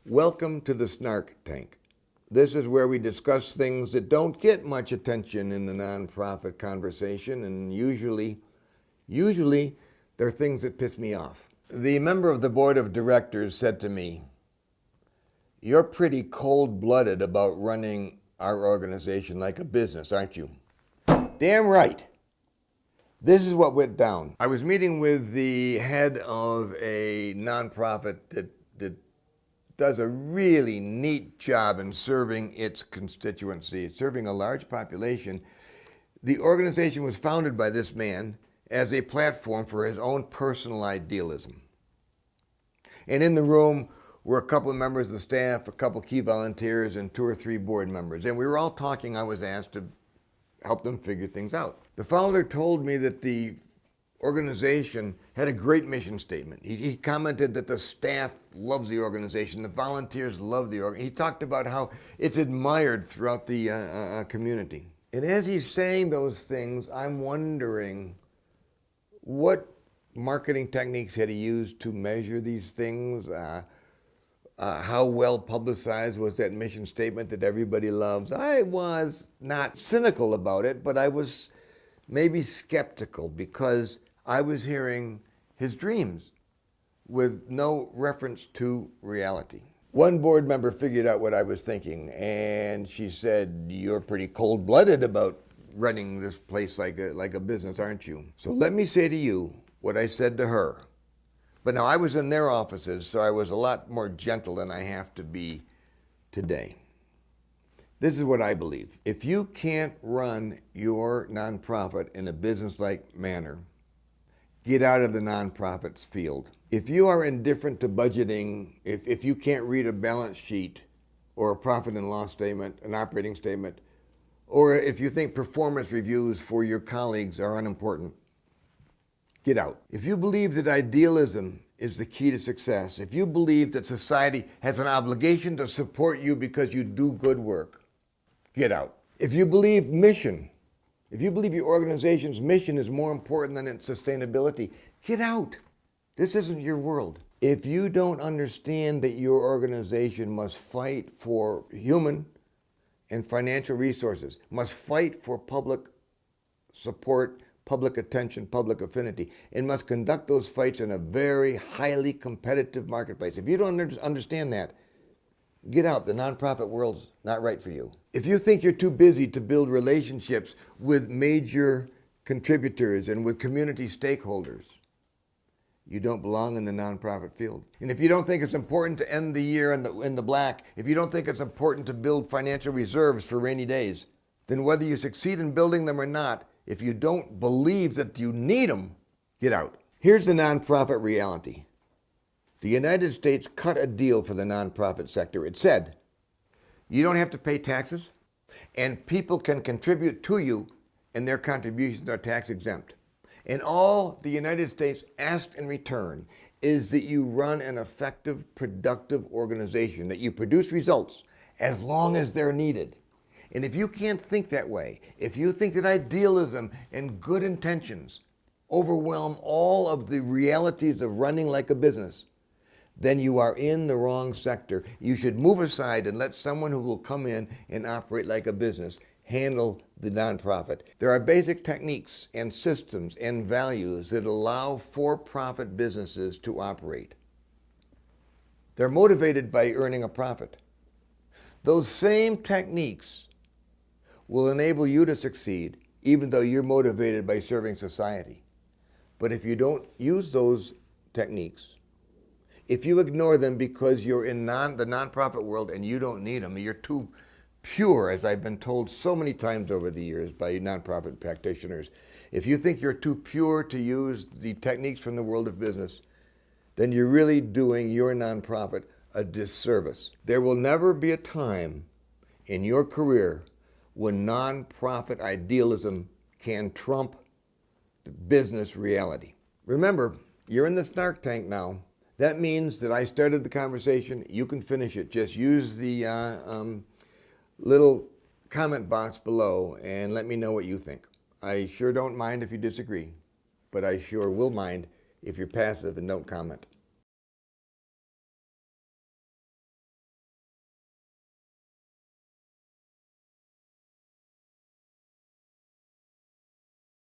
Welcome to the Snark Tank. This is where we discuss things that don't get much attention in the nonprofit conversation, and usually they're things that piss me off. The member of the board of directors said to me, "You're pretty cold-blooded about running our organization like a business, aren't you?" Damn right. This is what went down. I was meeting with the head of a nonprofit that does a really neat job in serving its constituency, serving a large population. The organization was founded by this man as a platform for his own personal idealism. And in the room were a couple of members of the staff, a couple of key volunteers, and 2 or 3 board members. And we were all talking. I was asked to help them figure things out. The founder told me that the organization had a great mission statement. He commented that the staff loves the organization, the volunteers love the organization. He talked about how it's admired throughout the community. And as he's saying those things, I'm wondering what marketing techniques had he used to measure these things? How well publicized was that mission statement that everybody loves? I was not cynical about it, but I was maybe skeptical because I was hearing his dreams with no reference to reality. One board member figured out what I was thinking, and she said, "You're pretty cold-blooded about running this place like a business, aren't you?" So let me say to you what I said to her. But now I was in their offices, so I was a lot more gentle than I have to be today. This is what I believe. If you can't run your nonprofit in a business-like manner, get out of the nonprofit's field. If you are indifferent to budgeting, if you can't read a balance sheet or a profit and loss statement, an operating statement, or if you think performance reviews for your colleagues are unimportant, get out. If you believe that idealism is the key to success, if you believe that society has an obligation to support you because you do good work, get out. If you believe mission, if you believe your organization's mission is more important than its sustainability, get out. This isn't your world. If you don't understand that your organization must fight for human and financial resources, must fight for public support, public attention, public affinity, and must conduct those fights in a very highly competitive marketplace. If you don't understand that, get out. The nonprofit world's not right for you. If you think you're too busy to build relationships with major contributors and with community stakeholders, you don't belong in the nonprofit field. And if you don't think it's important to end the year in the black, if you don't think it's important to build financial reserves for rainy days, then whether you succeed in building them or not, if you don't believe that you need them, get out. Here's the nonprofit reality. The United States cut a deal for the nonprofit sector. It said, you don't have to pay taxes, and people can contribute to you, and their contributions are tax exempt. And all the United States asked in return is that you run an effective, productive organization, that you produce results as long as they're needed. And if you can't think that way, if you think that idealism and good intentions overwhelm all of the realities of running like a business, then you are in the wrong sector. You should move aside and let someone who will come in and operate like a business handle the nonprofit. There are basic techniques and systems and values that allow for-profit businesses to operate. They're motivated by earning a profit. Those same techniques will enable you to succeed even though you're motivated by serving society. But if you don't use those techniques, if you ignore them because you're in the nonprofit world and you don't need them, you're too pure, as I've been told so many times over the years by nonprofit practitioners, if you think you're too pure to use the techniques from the world of business, then you're really doing your nonprofit a disservice. There will never be a time in your career when nonprofit idealism can trump the business reality. Remember, you're in the Snark Tank now. That means that I started the conversation, you can finish it. Just use the little comment box below and let me know what you think. I sure don't mind if you disagree, but I sure will mind if you're passive and don't comment.